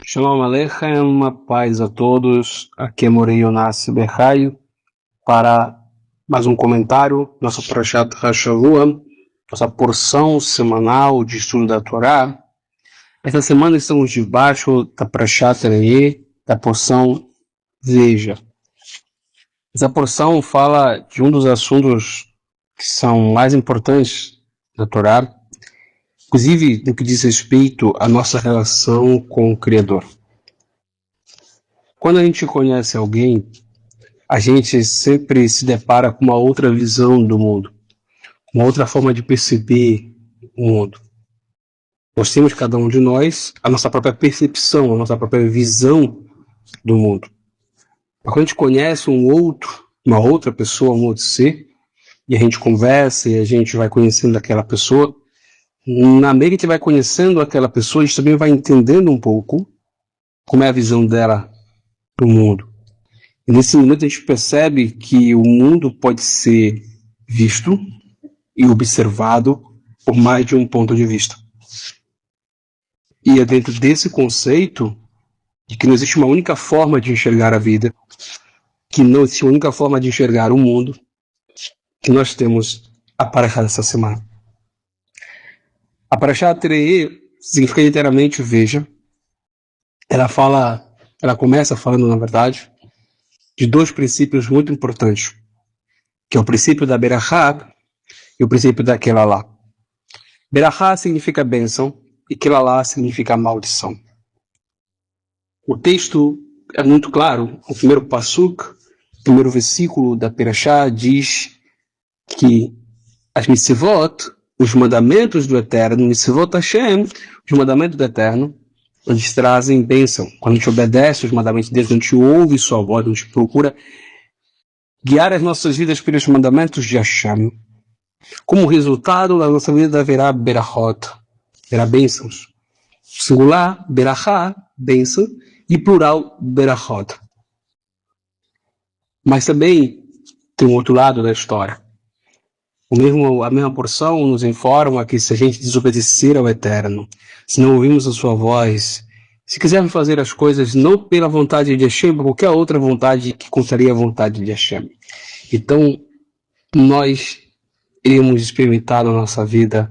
Shalom Aleichem, uma paz a todos. Aqui é Morei Yonassi Berraio para mais um comentário, nossa Parashat Hashavua, nossa porção semanal de estudo da Torá. Esta semana estamos debaixo da Parashat Re'eh, da porção Veja. Essa porção fala de um dos assuntos que são mais importantes da Torá, inclusive no que diz respeito à nossa relação com o Criador. Quando a gente conhece alguém, a gente sempre se depara com uma outra visão do mundo, uma outra forma de perceber o mundo. Nós temos, cada um de nós, a nossa própria percepção, a nossa própria visão do mundo. Mas quando a gente conhece uma outra pessoa, um outro ser, e a gente conversa e a gente vai conhecendo aquela pessoa, na medida que a gente vai conhecendo aquela pessoa, a gente também vai entendendo um pouco como é a visão dela do mundo. E nesse momento a gente percebe que o mundo pode ser visto e observado por mais de um ponto de vista. E é dentro desse conceito de que não existe uma única forma de enxergar a vida, que não existe uma única forma de enxergar o mundo, que nós temos a Parashá dessa semana. A Parashá Re'eh significa literalmente veja. Ela começa falando, na verdade, de dois princípios muito importantes, que é o princípio da Berachá e o princípio da Kelalá. Berachá significa bênção e Kelalá significa maldição. O texto é muito claro. O primeiro pasuk, o primeiro versículo da Parashá diz que as mitzvot, os mandamentos do Eterno, mitzvot Hashem, os mandamentos do Eterno, eles trazem bênção. Quando a gente obedece os mandamentos de Deus, quando a gente ouve sua voz, quando a gente procura guiar as nossas vidas pelos mandamentos de Hashem, como resultado da nossa vida haverá berachot, haverá bênçãos. Singular, berachá, bênção, e plural, berachot. Mas também tem um outro lado da história. A mesma porção nos informa que se a gente desobedecer ao Eterno, se não ouvirmos a sua voz, se quisermos fazer as coisas não pela vontade de Hashem, mas qualquer outra vontade que contraria a vontade de Hashem, então nós iremos experimentar na nossa vida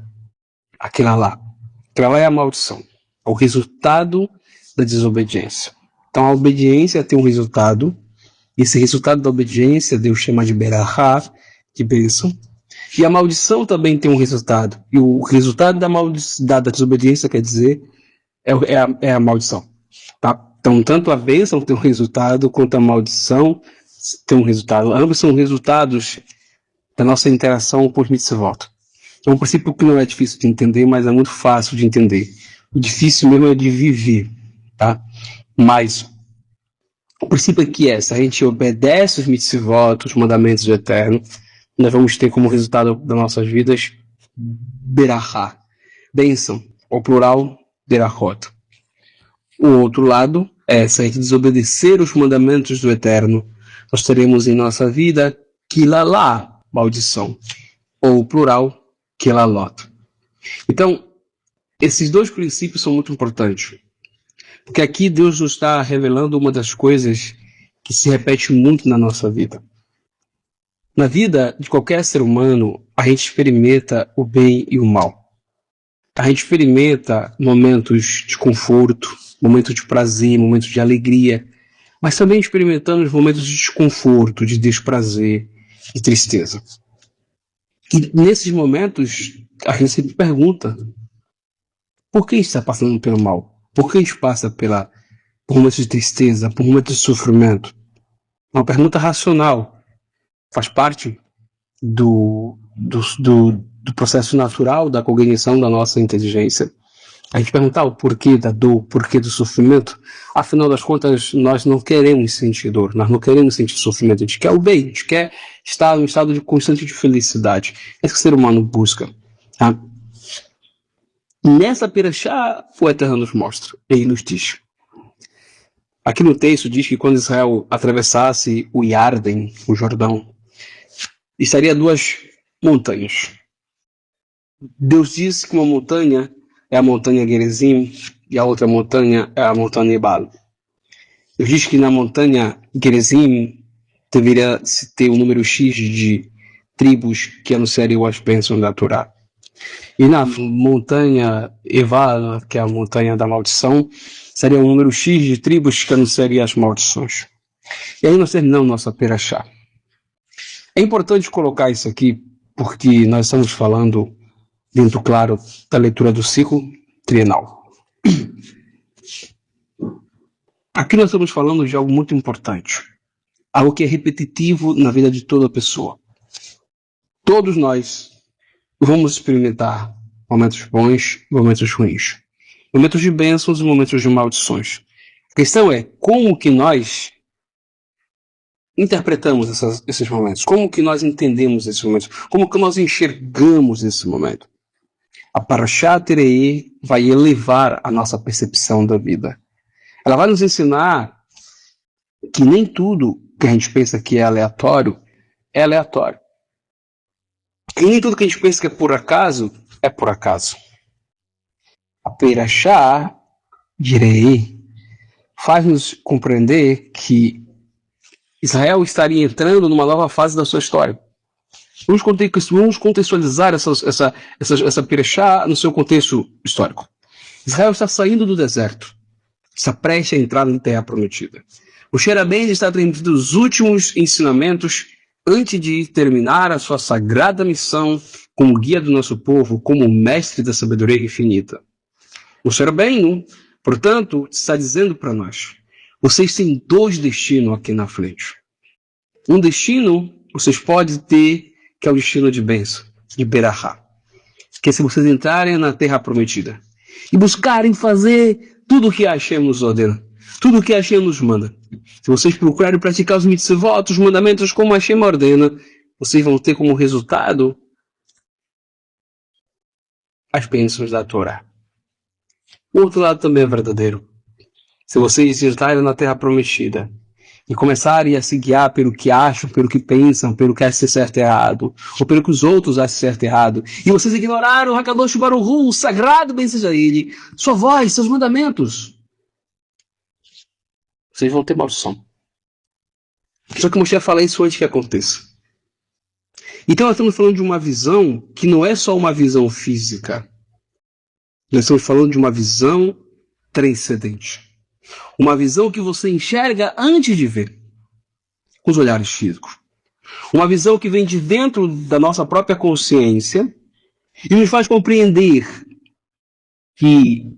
aquela lá. Aquela lá é a maldição, é o resultado da desobediência. Então a obediência tem um resultado, e esse resultado da obediência Deus chama de berachá, de bênção. E a maldição também tem um resultado. E o resultado da desobediência, quer dizer, é a maldição. Tá? Então, tanto a bênção tem um resultado, quanto a maldição tem um resultado. Ambos são resultados da nossa interação com os mitzvot. É um princípio que não é difícil de entender, mas é muito fácil de entender. O difícil mesmo é de viver. Tá? Mas o princípio aqui é, se a gente obedece os mitzvot, os mandamentos do Eterno, nós vamos ter como resultado das nossas vidas berachá, bênção, ou plural, berachot. O outro lado é, se a gente desobedecer os mandamentos do Eterno, nós teremos em nossa vida kilalá, maldição, ou plural, kilalot. Então, esses dois princípios são muito importantes, porque aqui Deus nos está revelando uma das coisas que se repete muito na nossa vida. Na vida de qualquer ser humano, a gente experimenta o bem e o mal. A gente experimenta momentos de conforto, momentos de prazer, momentos de alegria, mas também experimentamos momentos de desconforto, de desprazer, de tristeza. E nesses momentos, a gente sempre pergunta, por que a gente está passando pelo mal? Por que a gente passa por momentos de tristeza, por momentos de sofrimento? Uma pergunta racional. Faz parte do processo natural da cognição da nossa inteligência. A gente perguntar o porquê da dor, o porquê do sofrimento. Afinal das contas, nós não queremos sentir dor, nós não queremos sentir sofrimento. A gente quer o bem, a gente quer estar em um estado de constante de felicidade. É isso que o ser humano busca. Tá? Nessa Parashá, o Eterno nos mostra. Ele nos diz. Aqui no texto diz que quando Israel atravessasse o Yarden, o Jordão, estaria duas montanhas. Deus disse que uma montanha é a montanha Gerizim, e a outra montanha é a montanha Ebal. Eu disse que na montanha Gerizim deveria se ter um número X de tribos que anunciariam as bênçãos da Torá. E na montanha Ebal, que é a montanha da maldição, seria um número X de tribos que anunciariam as maldições. E aí nós terminamos nossa perachá. É importante colocar isso aqui, porque nós estamos falando, dentro, claro, da leitura do ciclo trienal. Aqui nós estamos falando de algo muito importante, algo que é repetitivo na vida de toda pessoa. Todos nós vamos experimentar momentos bons e momentos ruins, momentos de bênçãos e momentos de maldições. A questão é como que nós interpretamos esses momentos, como que nós entendemos esses momentos, como que nós enxergamos esse momento. A Parashá Terei vai elevar a nossa percepção da vida. Ela vai nos ensinar que nem tudo que a gente pensa que é aleatório. E nem tudo que a gente pensa que é por acaso. A Perashá, direi, faz-nos compreender que Israel estaria entrando numa nova fase da sua história. Vamos contextualizar essa Perashá no seu contexto histórico. Israel está saindo do deserto. Está prestes a entrar na Terra Prometida. O Xerabim está transmitindo os últimos ensinamentos antes de terminar a sua sagrada missão como guia do nosso povo, como mestre da sabedoria infinita. O Xerabim, portanto, está dizendo para nós, vocês têm dois destinos aqui na frente. Um destino vocês podem ter, que é o destino de bênção, de Berahá. Que é se vocês entrarem na Terra Prometida e buscarem fazer tudo o que Hashem nos ordena, tudo o que Hashem nos manda. Se vocês procurarem praticar os mitzvot, os mandamentos como Hashem ordena, vocês vão ter como resultado as bênçãos da Torá. O outro lado também é verdadeiro. Se vocês entrarem na Terra Prometida e começarem a se guiar pelo que acham, pelo que pensam, pelo que acham ser certo e errado, ou pelo que os outros acham certo e errado, e vocês ignoraram o Hakadosh Baruch Hu, o sagrado, bem seja ele, sua voz, seus mandamentos, vocês vão ter maldição. Só que Moshe fala isso antes que aconteça. Então nós estamos falando de uma visão que não é só uma visão física. Nós estamos falando de uma visão transcendente. Uma visão que você enxerga antes de ver, com os olhares físicos. Uma visão que vem de dentro da nossa própria consciência e nos faz compreender que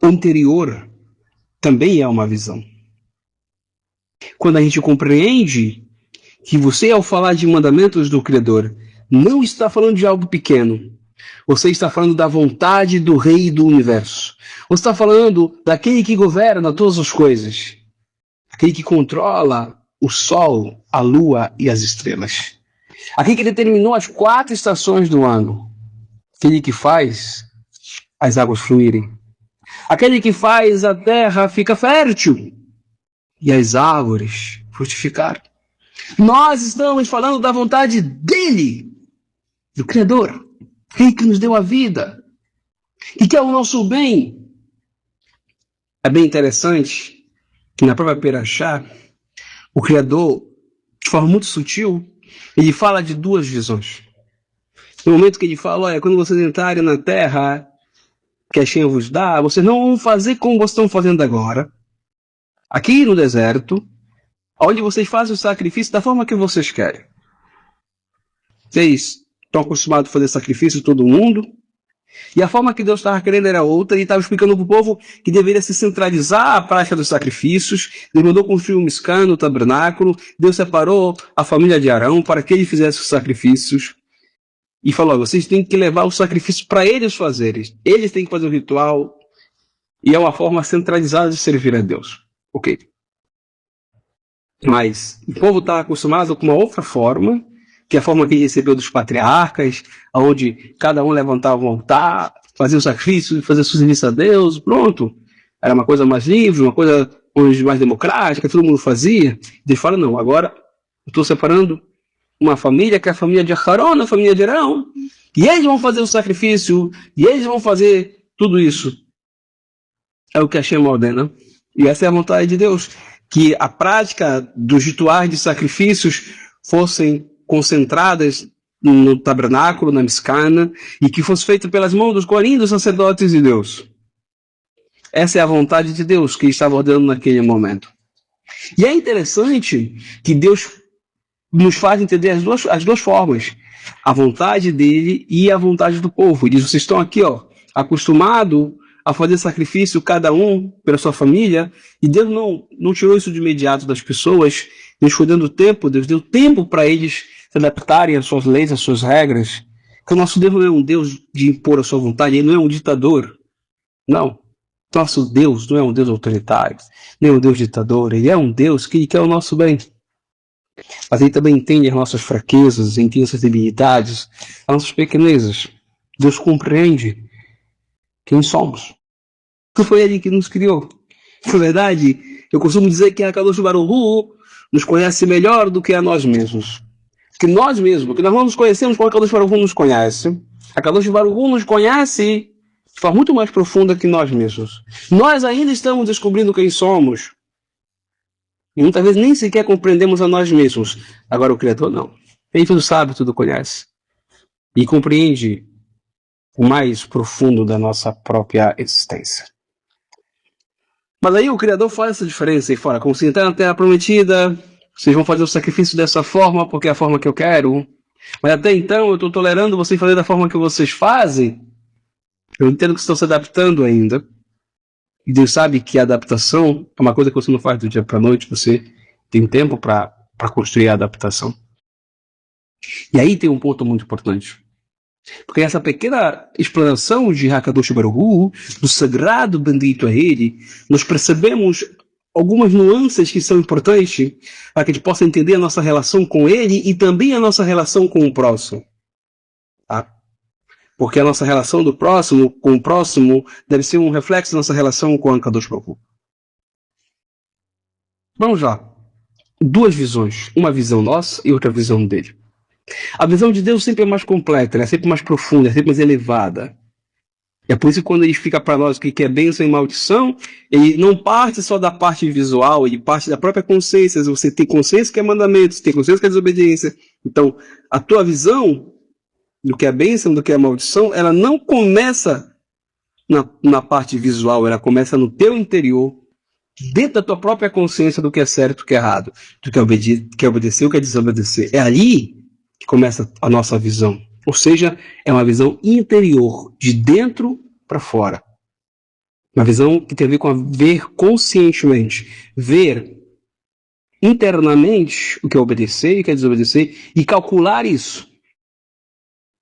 o interior também é uma visão. Quando a gente compreende que você, ao falar de mandamentos do Criador, não está falando de algo pequeno. Você está falando da vontade do Rei do Universo. Você está falando daquele que governa todas as coisas. Aquele que controla o Sol, a Lua e as estrelas. Aquele que determinou as 4 estações do ano. Aquele que faz as águas fluírem. Aquele que faz a terra ficar fértil e as árvores frutificar. Nós estamos falando da vontade dele, do Criador, aquele que nos deu a vida e que é o nosso bem. É bem interessante que na própria Perashá, o Criador, de forma muito sutil, ele fala de 2 visões. No momento que ele fala, olha, quando vocês entrarem na terra que Hashem vos dá, vocês não vão fazer como vocês estão fazendo agora. Aqui no deserto, onde vocês fazem o sacrifício da forma que vocês querem. Vocês estão acostumados a fazer sacrifício todo mundo, e a forma que Deus estava querendo era outra, e estava explicando para o povo que deveria se centralizar a prática dos sacrifícios. Ele mandou construir um Mishkan no tabernáculo, Deus separou a família de Arão para que ele fizesse os sacrifícios, e falou, vocês têm que levar o sacrifício para eles fazerem, eles têm que fazer o ritual, e é uma forma centralizada de servir a Deus. Ok. Mas o povo está acostumado com uma outra forma, que é a forma que ele recebeu dos patriarcas, onde cada um levantava um altar, fazia o sacrifício, fazia o serviço a Deus, pronto. Era uma coisa mais livre, uma coisa mais democrática, todo mundo fazia. Ele fala, não, agora eu estou separando uma família, que é a família de Aharon, a família de Arão, e eles vão fazer o sacrifício, e eles vão fazer Tudo isso é o que Hashem ordena. E essa é a vontade de Deus. Que a prática dos rituais de sacrifícios fossem concentradas no tabernáculo, na Mishkan, e que fosse feita pelas mãos dos Corim, dos sacerdotes de Deus. Essa é a vontade de Deus que estava ordenando naquele momento. E é interessante que Deus nos faz entender as duas formas. A vontade dele e a vontade do povo. Ele diz, vocês estão aqui, acostumados a fazer sacrifício cada um pela sua família, e Deus não tirou isso de imediato das pessoas. Deus foi dando tempo, Deus deu tempo para eles se adaptarem às suas leis, às suas regras. Porque o nosso Deus não é um Deus de impor a sua vontade, ele não é um ditador. Não. Nosso Deus não é um Deus autoritário, nem um Deus ditador, ele é um Deus que quer o nosso bem. Mas ele também entende as nossas fraquezas, entende as nossas debilidades, as nossas pequenezas. Deus compreende quem somos. Que foi ele que nos criou. Na verdade, eu costumo dizer que a Kadosh Baruch Hu nos conhece melhor do que a nós mesmos. Que nós mesmos, que nós não nos conhecemos como a Kadosh Baruch Hu nos conhece. A Kadosh Baruch Hu nos conhece de forma muito mais profunda que nós mesmos. Nós ainda estamos descobrindo quem somos. E muitas vezes nem sequer compreendemos a nós mesmos. Agora o Criador não. Ele tudo sabe, tudo conhece. E compreende o mais profundo da nossa própria existência. Mas aí o Criador faz essa diferença. E fala, como se entrar na Terra Prometida, vocês vão fazer o sacrifício dessa forma, porque é a forma que eu quero. Mas até então eu estou tolerando vocês fazer da forma que vocês fazem. Eu entendo que estão se adaptando ainda. E Deus sabe que a adaptação é uma coisa que você não faz do dia para a noite. Você tem tempo para construir a adaptação. E aí tem um ponto muito importante. Porque essa pequena explanação de Hakadosh Baruch Hu, do sagrado bendito a ele, nós percebemos algumas nuances que são importantes para que a gente possa entender a nossa relação com ele e também a nossa relação com o próximo. Tá? Porque a nossa relação com o próximo deve ser um reflexo da nossa relação com Hakadosh Baruch Hu. Vamos lá. Duas visões. Uma visão nossa e outra visão dele. A visão de Deus sempre é mais completa, ela é sempre mais profunda, é sempre mais elevada. É por isso que quando ele explica para nós o que é bênção e maldição, ele não parte só da parte visual, ele parte da própria consciência. Você tem consciência que é mandamento, você tem consciência que é desobediência. Então, a tua visão do que é bênção, do que é maldição, ela não começa na parte visual, ela começa no teu interior, dentro da tua própria consciência do que é certo e do que é errado, do que é obedecer e o que é desobedecer. É ali que começa a nossa visão. Ou seja, é uma visão interior, de dentro para fora. Uma visão que tem a ver com ver conscientemente, ver internamente o que é obedecer e o que é desobedecer e calcular isso.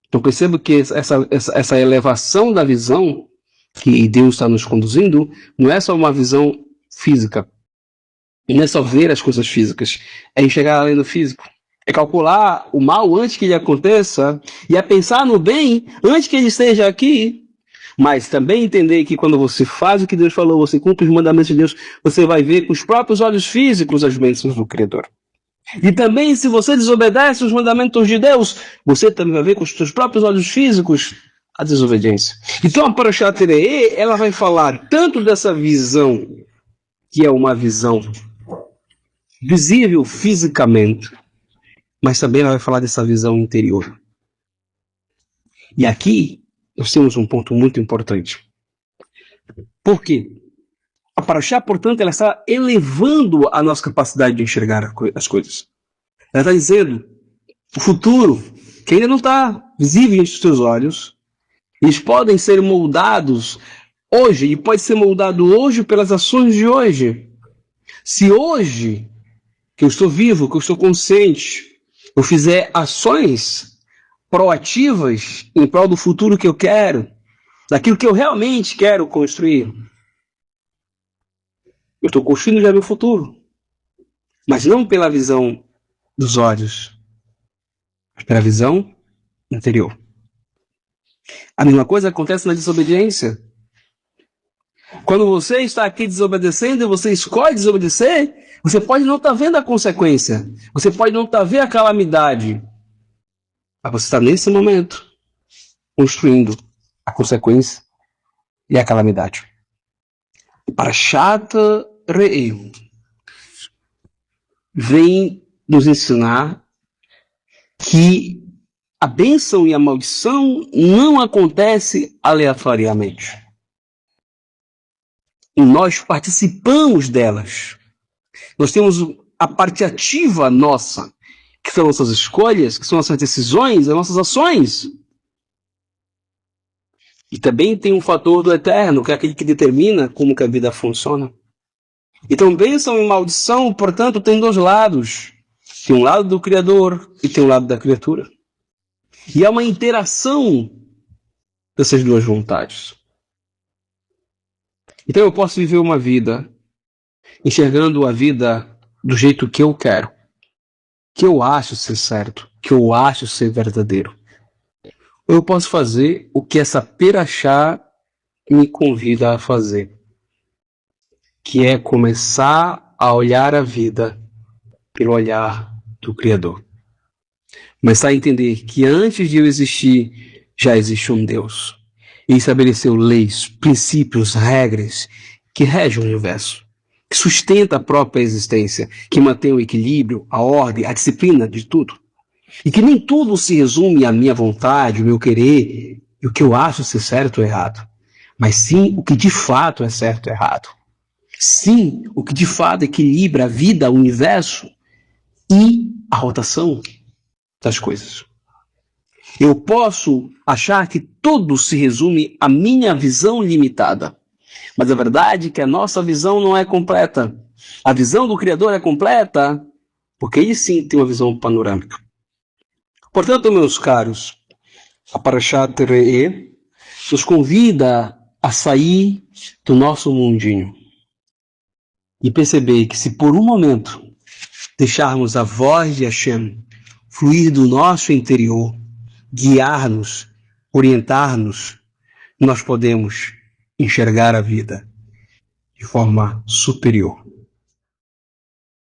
Então percebo que essa elevação da visão que Deus está nos conduzindo não é só uma visão física, não é só ver as coisas físicas, é enxergar além do físico. É calcular o mal antes que ele aconteça e é pensar no bem antes que ele esteja aqui. Mas também entender que quando você faz o que Deus falou, você cumpre os mandamentos de Deus, você vai ver com os próprios olhos físicos as bênçãos do Criador. E também se você desobedece os mandamentos de Deus, você também vai ver com os seus próprios olhos físicos a desobediência. Então a Parashat Terei, ela vai falar tanto dessa visão, que é uma visão visível fisicamente, mas também ela vai falar dessa visão interior. E aqui nós temos um ponto muito importante. Por quê? A Parashá, portanto, ela está elevando a nossa capacidade de enxergar as coisas. Ela está dizendo o futuro, que ainda não está visível entre os teus olhos, eles podem ser moldados hoje, e pode ser moldado hoje pelas ações de hoje. Se hoje, que eu estou vivo, que eu estou consciente, eu fizer ações proativas em prol do futuro que eu quero, daquilo que eu realmente quero construir, eu estou construindo já meu futuro. Mas não pela visão dos olhos, mas pela visão interior. A mesma coisa acontece na desobediência. Quando você está aqui desobedecendo e você escolhe desobedecer, você pode não estar vendo a consequência. Você pode não estar vendo a calamidade. Mas você está nesse momento construindo a consequência e a calamidade. Parashat Re'eh vem nos ensinar que a bênção e a maldição não acontece aleatoriamente. E nós participamos delas. Nós temos a parte ativa nossa, que são nossas escolhas, que são nossas decisões, as nossas ações. E também tem um fator do eterno, que é aquele que determina como que a vida funciona. Então, bênção e maldição, portanto, tem dois lados. Tem um lado do Criador e tem um lado da criatura. E há uma interação dessas duas vontades. Então eu posso viver uma vida enxergando a vida do jeito que eu quero, que eu acho ser certo, que eu acho ser verdadeiro. Ou eu posso fazer o que essa perachá me convida a fazer, que é começar a olhar a vida pelo olhar do Criador. Começar a entender que antes de eu existir, já existe um Deus. E estabeleceu leis, princípios, regras que regem o universo, que sustenta a própria existência, que mantém o equilíbrio, a ordem, a disciplina de tudo. E que nem tudo se resume à minha vontade, o meu querer, e o que eu acho ser certo ou errado. Mas sim o que de fato é certo ou errado. Sim, o que de fato equilibra a vida, o universo e a rotação das coisas. Eu posso achar que tudo se resume à minha visão limitada. Mas a verdade é que a nossa visão não é completa. A visão do Criador é completa, porque ele sim tem uma visão panorâmica. Portanto, meus caros, a Parashat Re'eh nos convida a sair do nosso mundinho e perceber que se por um momento deixarmos a voz de Hashem fluir do nosso interior, guiar-nos, orientar-nos, nós podemos enxergar a vida de forma superior.